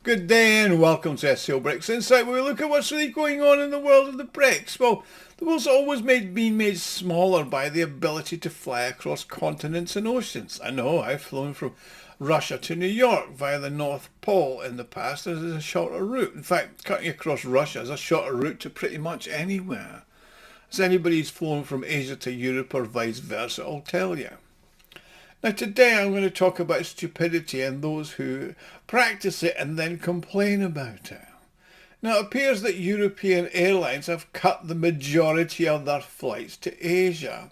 Good day and welcome to SCO BRICS Insight, where we look at what's really going on in the world of the BRICS. Well, the world's always been made smaller by the ability to fly across continents and oceans. I know I've flown from Russia to New York via the North Pole in the past as a shorter route. In fact, cutting across Russia is a shorter route to pretty much anywhere. As anybody who's flown from Asia to Europe or vice versa will tell you. Now today I'm going to talk about stupidity and those who practice it and then complain about it. Now it appears that European airlines have cut the majority of their flights to Asia.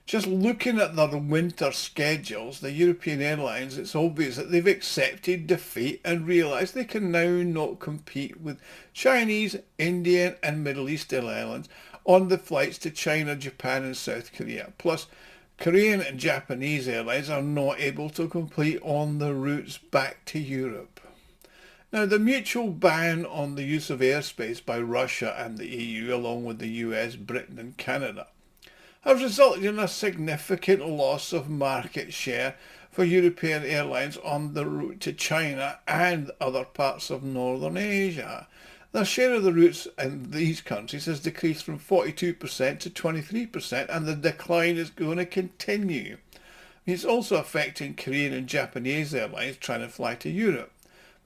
Just looking at their winter schedules, the European airlines, it's obvious that they've accepted defeat and realised they can now not compete with Chinese, Indian and Middle Eastern airlines on the flights to China, Japan and South Korea. Plus, Korean and Japanese airlines are not able to compete on the routes back to Europe. Now, the mutual ban on the use of airspace by Russia and the EU, along with the US, Britain and Canada, has resulted in a significant loss of market share for European airlines on the route to China and other parts of Northern Asia. The share of the routes in these countries has decreased from 42% to 23%, and the decline is going to continue. It's also affecting Korean and Japanese airlines trying to fly to Europe.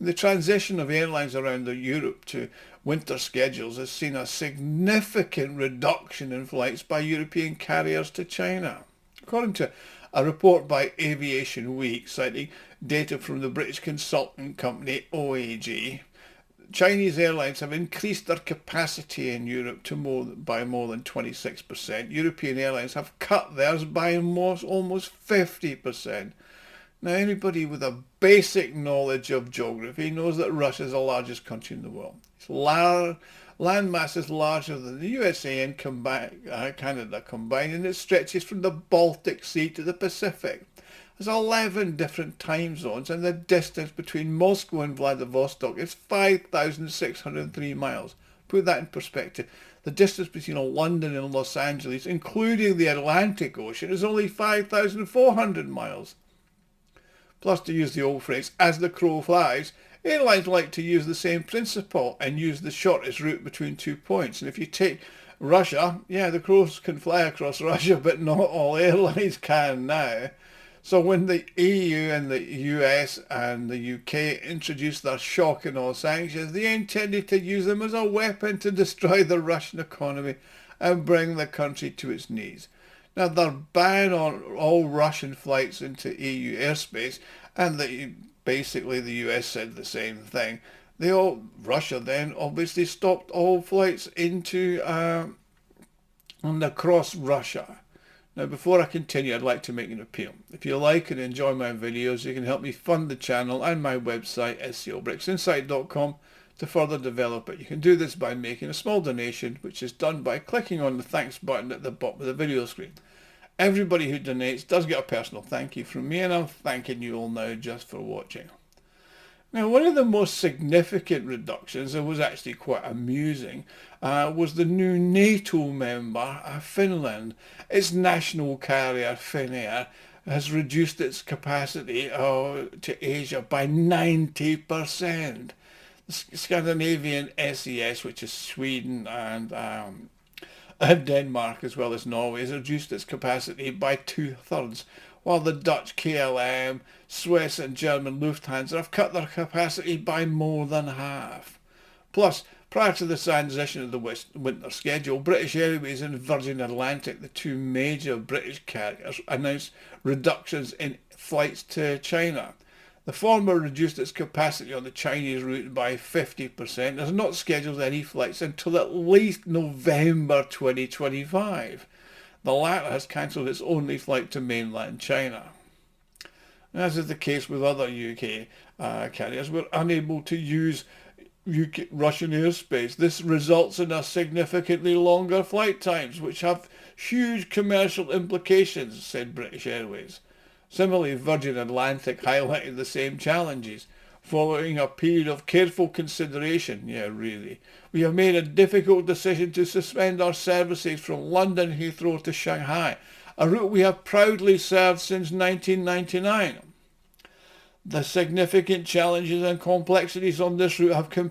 The transition of airlines around Europe to winter schedules has seen a significant reduction in flights by European carriers to China. According to a report by Aviation Week citing data from the British consulting company OAG, Chinese airlines have increased their capacity in Europe by more than 26%. European airlines have cut theirs by almost 50%. Now, anybody with a basic knowledge of geography knows that Russia is the largest country in the world. Its landmass is larger than the USA and Canada combined, and it stretches from the Baltic Sea to the Pacific. There's 11 different time zones, and the distance between Moscow and Vladivostok is 5,603 miles. Put that in perspective. The distance between London and Los Angeles, including the Atlantic Ocean, is only 5,400 miles. Plus, to use the old phrase, as the crow flies, airlines like to use the same principle and use the shortest route between 2 points. And if you take Russia, the crows can fly across Russia, but not all airlines can now. So when the EU and the US and the UK introduced their shock and awe sanctions, they intended to use them as a weapon to destroy the Russian economy and bring the country to its knees. Now, their ban on all Russian flights into EU airspace, and basically the US said the same thing. Russia then obviously stopped all flights into and across Russia. Now, before I continue, I'd like to make an appeal. If you like and enjoy my videos, you can help me fund the channel and my website, SCOBRICSInsight.com, to further develop it. You can do this by making a small donation, which is done by clicking on the thanks button at the bottom of the video screen. Everybody who donates does get a personal thank you from me, and I'm thanking you all now just for watching. Now, one of the most significant reductions, that was actually quite amusing, was the new NATO member, Finland. Its national carrier, Finnair, has reduced its capacity to Asia by 90%. The Scandinavian SES, which is Sweden and Denmark as well as Norway, has reduced its capacity by 2/3, while the Dutch KLM, Swiss and German Lufthansa have cut their capacity by more than half. Plus, prior to the transition of the winter schedule, British Airways and Virgin Atlantic, the two major British carriers, announced reductions in flights to China. The former reduced its capacity on the Chinese route by 50%, has not scheduled any flights until at least November 2025. The latter has cancelled its only flight to mainland China. As is the case with other UK carriers, we're unable to use Russian airspace. This results in a significantly longer flight times, which have huge commercial implications, said British Airways. Similarly, Virgin Atlantic highlighted the same challenges. Following a period of careful consideration, we have made a difficult decision to suspend our services from London Heathrow to Shanghai, a route we have proudly served since 1999. The significant challenges and complexities on this route have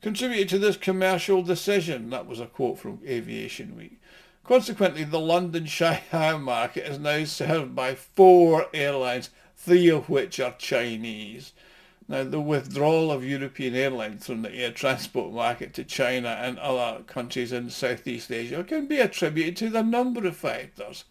contributed to this commercial decision. That was a quote from Aviation Week. Consequently, the London-Shanghai market is now served by 4 airlines, 3 of which are Chinese. Now, the withdrawal of European airlines from the air transport market to China and other countries in Southeast Asia can be attributed to a number of factors.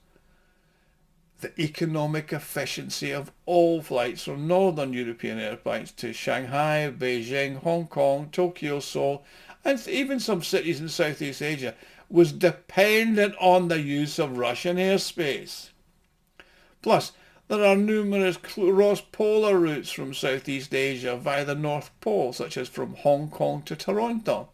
The economic efficiency of all flights from northern European airports to Shanghai, Beijing, Hong Kong, Tokyo, Seoul, and even some cities in Southeast Asia was dependent on the use of Russian airspace. Plus, there are numerous cross-polar routes from Southeast Asia via the North Pole, such as from Hong Kong to Toronto.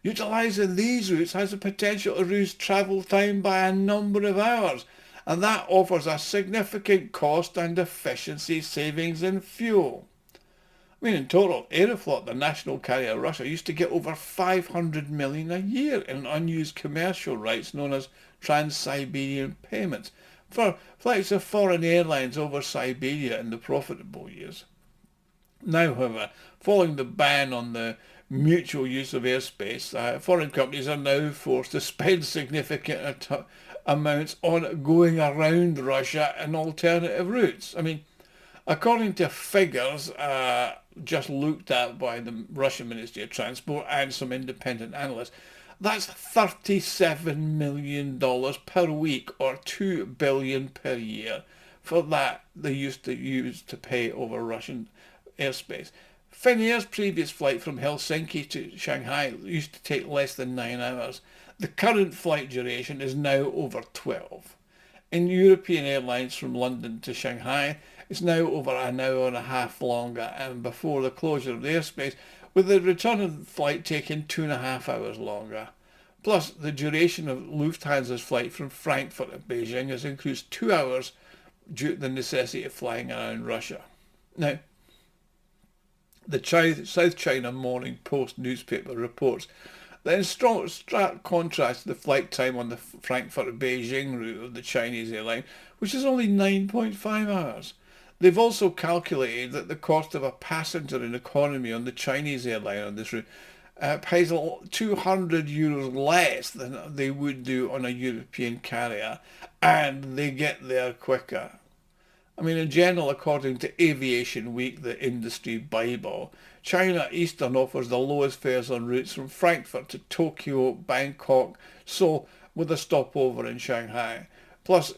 Utilising these routes has the potential to reduce travel time by a number of hours, and that offers a significant cost and efficiency savings in fuel. I mean, in total, Aeroflot, the national carrier of Russia, used to get over 500 million a year in unused commercial rights known as Trans-Siberian payments for flights of foreign airlines over Siberia in the profitable years. Now, however, following the ban on the mutual use of airspace, foreign companies are now forced to spend significant amounts on going around Russia and alternative routes. I mean, according to figures just looked at by the Russian Ministry of Transport and some independent analysts, that's $37 million per week or $2 billion per year for that they used to use to pay over Russian airspace. Finnair's previous flight from Helsinki to Shanghai used to take less than 9 hours. The current flight duration is now over 12. In European airlines from London to Shanghai, it's now over an hour and a half longer, and before the closure of the airspace, with the return of the flight taking 2.5 hours longer. Plus, the duration of Lufthansa's flight from Frankfurt to Beijing has increased 2 hours due to the necessity of flying around Russia. Now, the South China Morning Post newspaper reports that in stark contrast to the flight time on the Frankfurt-Beijing route of the Chinese airline, which is only 9.5 hours. They've also calculated that the cost of a passenger in economy on the Chinese airline on this route pays €200 less than they would do on a European carrier, and they get there quicker. I mean, in general, according to Aviation Week, the industry bible, China Eastern offers the lowest fares on routes from Frankfurt to Tokyo, Bangkok, Seoul, with a stopover in Shanghai. Plus,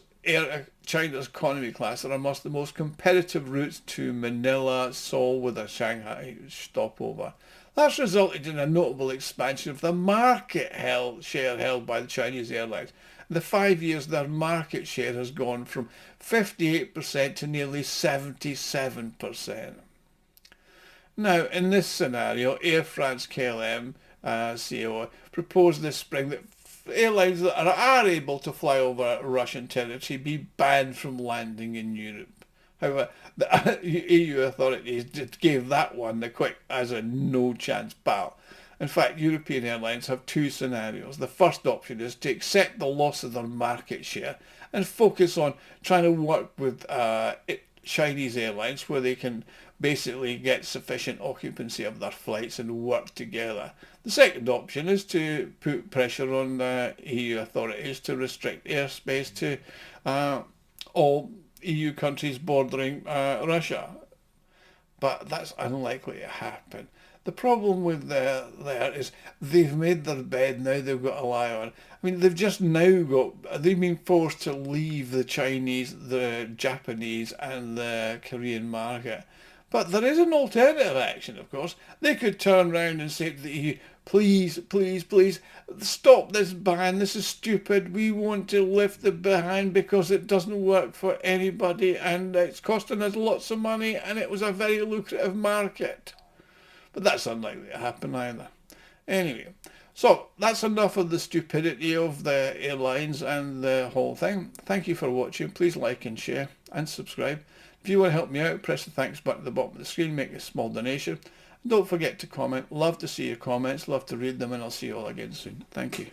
China's economy class are amongst the most competitive routes to Manila, Seoul, with a Shanghai stopover. That's resulted in a notable expansion of the market share held by the Chinese airlines. In the 5 years, their market share has gone from 58% to nearly 77%. Now, in this scenario, Air France-KLM CEO proposed this spring that airlines that are able to fly over Russian territory be banned from landing in Europe. However, the EU authorities gave that one the quick as a no chance bow. In fact, European airlines have 2 scenarios. The first option is to accept the loss of their market share and focus on trying to work with Chinese airlines where they can basically get sufficient occupancy of their flights and work together. The second option is to put pressure on EU authorities to restrict airspace to all EU countries bordering Russia. But that's unlikely to happen. The problem with there is they've made their bed, now they've got to lie on. I mean, they've been forced to leave the Chinese, the Japanese and the Korean market. But there is an alternative action, of course. They could turn around and say to the EU, please, please, please, stop this ban. This is stupid. We want to lift the ban because it doesn't work for anybody and it's costing us lots of money and it was a very lucrative market. But that's unlikely to happen either. Anyway, so that's enough of the stupidity of the airlines and the whole thing. Thank you for watching. Please like and share and subscribe. If you want to help me out, press the thanks button at the bottom of the screen, make a small donation. And don't forget to comment. Love to see your comments, love to read them, and I'll see you all again soon. Thank you.